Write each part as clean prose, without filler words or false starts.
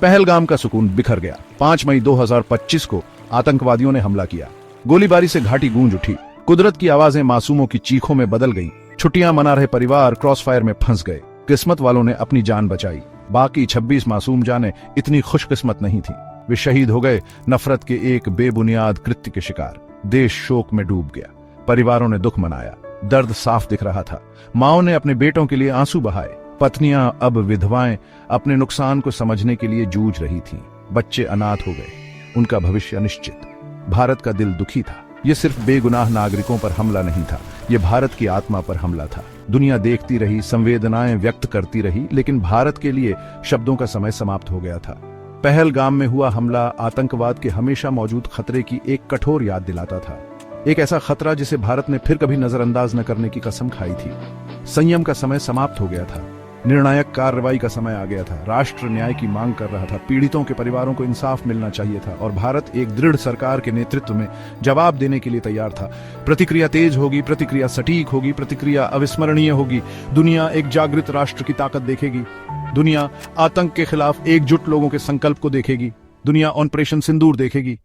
पहलगाम का सुकून बिखर गया। 5 मई 2025 को आतंकवादियों ने हमला किया। गोलीबारी से घाटी गूंज उठी। कुदरत की आवाजें मासूमों की चीखों में बदल गईं। छुट्टियां मना रहे परिवार क्रॉसफायर में फंस गए। किस्मत वालों ने अपनी जान बचाई। बाकी 26 मासूम जानें इतनी खुशकिस्मत नहीं थी। वे शहीद हो गए नफरत के एक बेबुनियाद कृत्य के शिकार। देश शोक में डूब गया। परिवारों ने दुख मनाया। दर्द साफ दिख रहा था। माओं ने अपने बेटों के लिए आंसू बहाए। पत्नियां, अब विधवाएं, अपने नुकसान को समझने के लिए जूझ रही थीं। बच्चे अनाथ हो गए। उनका भविष्य अनिश्चित। भारत का दिल दुखी था। यह सिर्फ बेगुनाह नागरिकों पर हमला नहीं था, यह भारत की आत्मा पर हमला था। दुनिया देखती रही, संवेदनाएं व्यक्त करती रही, लेकिन भारत के लिए शब्दों का समय समाप्त हो गया था। पहलगाम में हुआ हमला आतंकवाद के हमेशा मौजूद खतरे की एक कठोर याद दिलाता था। एक ऐसा खतरा जिसे भारत ने फिर कभी नजरअंदाज न करने की कसम खाई थी। संयम का समय समाप्त हो गया था। निर्णायक कार्रवाई का समय आ गया था। राष्ट्र न्याय की मांग कर रहा था। पीड़ितों के परिवारों को इंसाफ मिलना चाहिए था और भारत एक दृढ़ सरकार के नेतृत्व में जवाब देने के लिए तैयार था। प्रतिक्रिया तेज होगी, प्रतिक्रिया सटीक होगी, प्रतिक्रिया अविस्मरणीय होगी। दुनिया एक जागृत राष्ट्र की ताकत देखेगी। दुनिया आतंक के खिलाफ एकजुट लोगों के संकल्प को देखेगी। दुनिया ऑपरेशन सिंदूर देखेगी।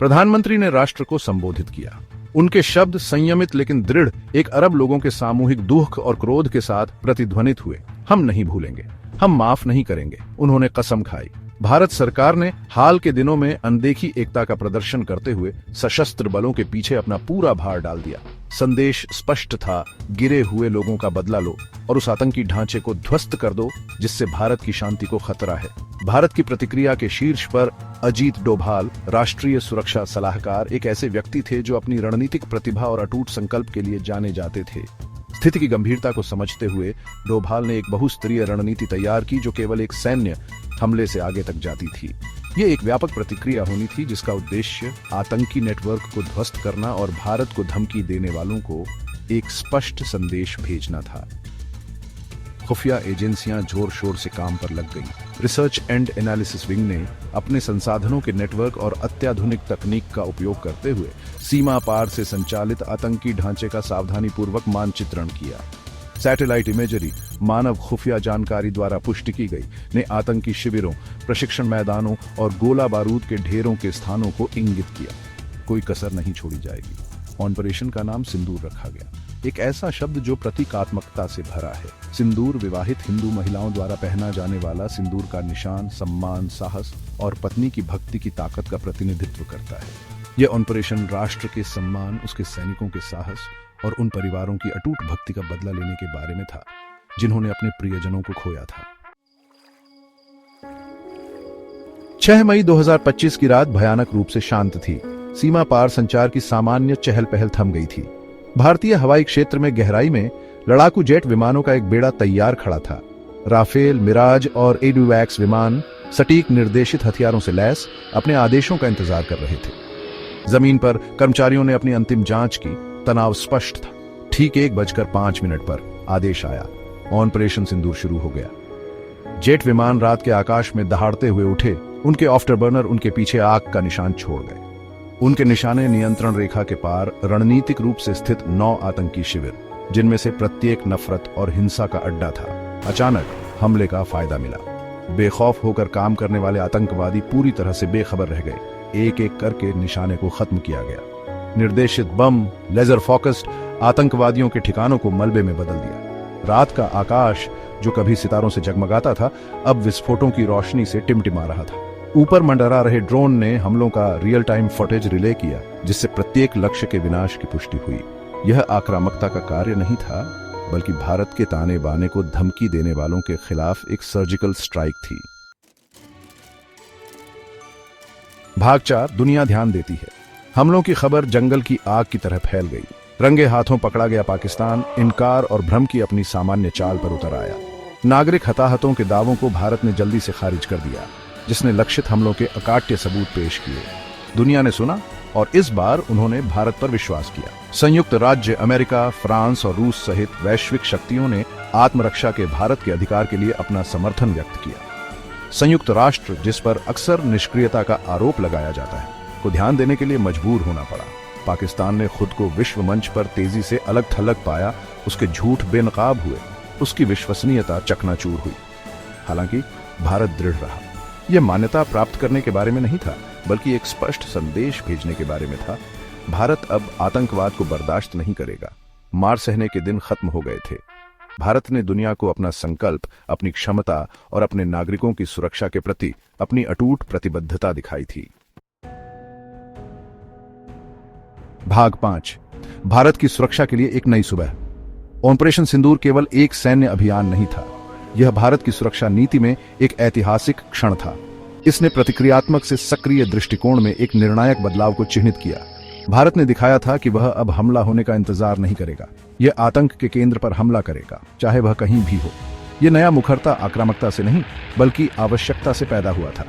प्रधानमंत्री ने राष्ट्र को संबोधित किया। उनके शब्द संयमित लेकिन दृढ़ एक अरब लोगों के सामूहिक दुख और क्रोध के साथ प्रतिध्वनित हुए। हम नहीं भूलेंगे, हम माफ नहीं करेंगे, उन्होंने कसम खाई। भारत सरकार ने हाल के दिनों में अनदेखी एकता का प्रदर्शन करते हुए सशस्त्र बलों के पीछे अपना पूरा भार डाल दिया। संदेश स्पष्ट था, गिरे हुए लोगों का बदला लो और उस आतंकी ढांचे को ध्वस्त कर दो जिससे भारत की शांति को खतरा है। भारत की प्रतिक्रिया के शीर्ष पर अजीत डोभाल, राष्ट्रीय सुरक्षा सलाहकार, एक ऐसे व्यक्ति थे जो अपनी रणनीतिक प्रतिभा और अटूट संकल्प के लिए जाने जाते थे। स्थिति की गंभीरता को समझते हुए डोभाल ने एक बहुस्तरीय रणनीति तैयार की जो केवल एक सैन्य हमले से आगे तक जाती थी। ये एक व्यापक प्रतिक्रिया होनी थी जिसका उद्देश्य आतंकी नेटवर्क को ध्वस्त करना और भारत को धमकी देने वालों को एक स्पष्ट संदेश भेजना था। खुफिया एजेंसियां जोर शोर से काम पर लग गईं। रिसर्च एंड एनालिसिस विंग ने अपने संसाधनों के नेटवर्क और अत्याधुनिक तकनीक का उपयोग करते हुए सीमा पार से संचालित आतंकी ढांचे का सावधानीपूर्वक मानचित्रण किया। सैटेलाइट इमेजरी, मानव खुफिया जानकारी द्वारा पुष्टि की गई, ने आतंकी शिविरों, प्रशिक्षण मैदानों और गोला बारूद के ढेरों के स्थानों को इंगित किया। कोई कसर नहीं छोड़ी जाएगी। ऑपरेशन का नाम सिंदूर रखा गया, एक ऐसा शब्द जो प्रतीकात्मकता से भरा है। सिंदूर विवाहित हिंदू महिलाओं द्वारा पहना जाने वाला सिंदूर का निशान सम्मान, साहस और पत्नी की भक्ति की ताकत का प्रतिनिधित्व करता है। यह ऑपरेशन राष्ट्र के सम्मान, उसके सैनिकों के साहस और उन परिवारों की अटूट भक्ति का बदला लेने के बारे में था जिन्होंने अपने प्रियजनों को खोया था। 6 मई 2025 की रात भयानक रूप से शांत थी। सीमा पार संचार की सामान्य चहल पहल थम गई थी। भारतीय हवाई क्षेत्र में गहराई में लड़ाकू जेट विमानों का एक बेड़ा तैयार खड़ा था। राफेल, मिराज और एडुवैक्स विमान सटीक निर्देशित हथियारों से लैस अपने आदेशों का इंतजार कर रहे थे। जमीन पर कर्मचारियों ने अपनी अंतिम जांच की। तनाव स्पष्ट था। ठीक 1:05 पर आदेश आया। ऑपरेशन सिंदूर शुरू हो गया। जेट विमान रात के आकाश में दहाड़ते हुए उठे। उनके आफ्टरबर्नर उनके पीछे आग का निशान छोड़ गए। उनके निशाने नियंत्रण रेखा के पार रणनीतिक रूप से स्थित 9 आतंकी शिविर, जिनमें से प्रत्येक नफरत और हिंसा का अड्डा था। अचानक हमले का फायदा मिला। बेखौफ होकर काम करने वाले आतंकवादी पूरी तरह से बेखबर रह गए। एक एक करके निशाने को खत्म किया गया। निर्देशित बम, लेजर फोकस्ड आतंकवादियों के ठिकानों को मलबे में बदल दिया। रात का आकाश जो कभी सितारों से जगमगाता था, अब विस्फोटों की रोशनी से टिमटिमा रहा था। ऊपर मंडरा रहे ड्रोन ने हमलों का रियल टाइम फुटेज रिले किया, जिससे प्रत्येक लक्ष्य के विनाश की पुष्टि हुई। यह आक्रामकता का कार्य नहीं था, बल्कि भारत के ताने बाने को धमकी देने वालों के खिलाफ एक सर्जिकल स्ट्राइक थी। भाग 4, दुनिया ध्यान देती है। हमलों की खबर जंगल की आग की तरह फैल गई। रंगे हाथों पकड़ा गया पाकिस्तान इनकार और भ्रम की अपनी सामान्य चाल पर उतर आया। नागरिक हताहतों के दावों को भारत ने जल्दी से खारिज कर दिया, जिसने लक्षित हमलों के अकाट्य सबूत पेश किए। दुनिया ने सुना और इस बार उन्होंने भारत पर विश्वास किया। संयुक्त राज्य अमेरिका, फ्रांस और रूस सहित वैश्विक शक्तियों ने आत्मरक्षा के भारत के अधिकार के लिए अपना समर्थन व्यक्त किया। संयुक्त राष्ट्र, जिस पर अक्सर निष्क्रियता का आरोप लगाया जाता है, को ध्यान देने के लिए मजबूर होना पड़ा। पाकिस्तान ने खुद को विश्व मंच पर तेजी से अलग थलग पाया। उसके झूठ बेनकाब हुए। उसकी विश्वसनीयता चकनाचूर हुई। हालांकि भारत दृढ़ रहा। यह मान्यता प्राप्त करने के बारे में नहीं था, बल्कि एक स्पष्ट संदेश भेजने के बारे में था। भारत अब आतंकवाद को बर्दाश्त नहीं करेगा। मार सहने के दिन खत्म हो गए थे। भारत ने दुनिया को अपना संकल्प, अपनी क्षमता और अपने नागरिकों की सुरक्षा के प्रति अपनी अटूट प्रतिबद्धता दिखाई थी। भाग 5। भारत की सुरक्षा के लिए एक नई सुबह। ऑपरेशन सिंदूर केवल एक सैन्य अभियान नहीं था, यह भारत की सुरक्षा नीति में एक ऐतिहासिक क्षण था। इसने प्रतिक्रियात्मक से सक्रिय दृष्टिकोण में एक निर्णायक बदलाव को चिह्नित किया। भारत ने दिखाया था कि वह अब हमला होने का इंतजार नहीं करेगा। यह आतंक के केंद्र पर हमला करेगा, चाहे वह कहीं भी हो। यह नया मुखरता आक्रामकता से नहीं, बल्कि आवश्यकता से पैदा हुआ था।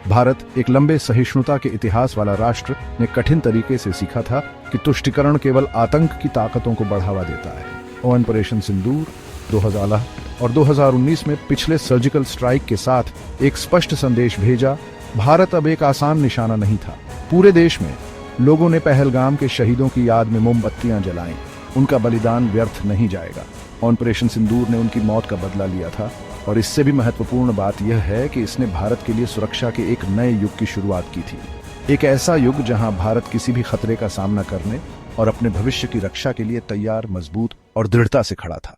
भारत, एक लंबे सहिष्णुता के इतिहास वाला राष्ट्र, ने कठिन तरीके से सीखा था कि तुष्टिकरण केवल आतंक की ताकतों को बढ़ावा देता है। ऑपरेशन सिंदूर 2016 और 2019 में पिछले सर्जिकल स्ट्राइक के साथ एक स्पष्ट संदेश भेजा। भारत अब एक आसान निशाना नहीं था। पूरे देश में लोगों ने पहलगाम के शहीदों की याद में मोमबत्तियां जलाईं। उनका बलिदान व्यर्थ नहीं जाएगा। ऑपरेशन सिंदूर ने उनकी मौत का बदला लिया था, और इससे भी महत्वपूर्ण बात यह है कि इसने भारत के लिए सुरक्षा के एक नए युग की शुरुआत की थी। एक ऐसा युग जहां भारत किसी भी खतरे का सामना करने और अपने भविष्य की रक्षा के लिए तैयार, मजबूत और दृढ़ता से खड़ा था।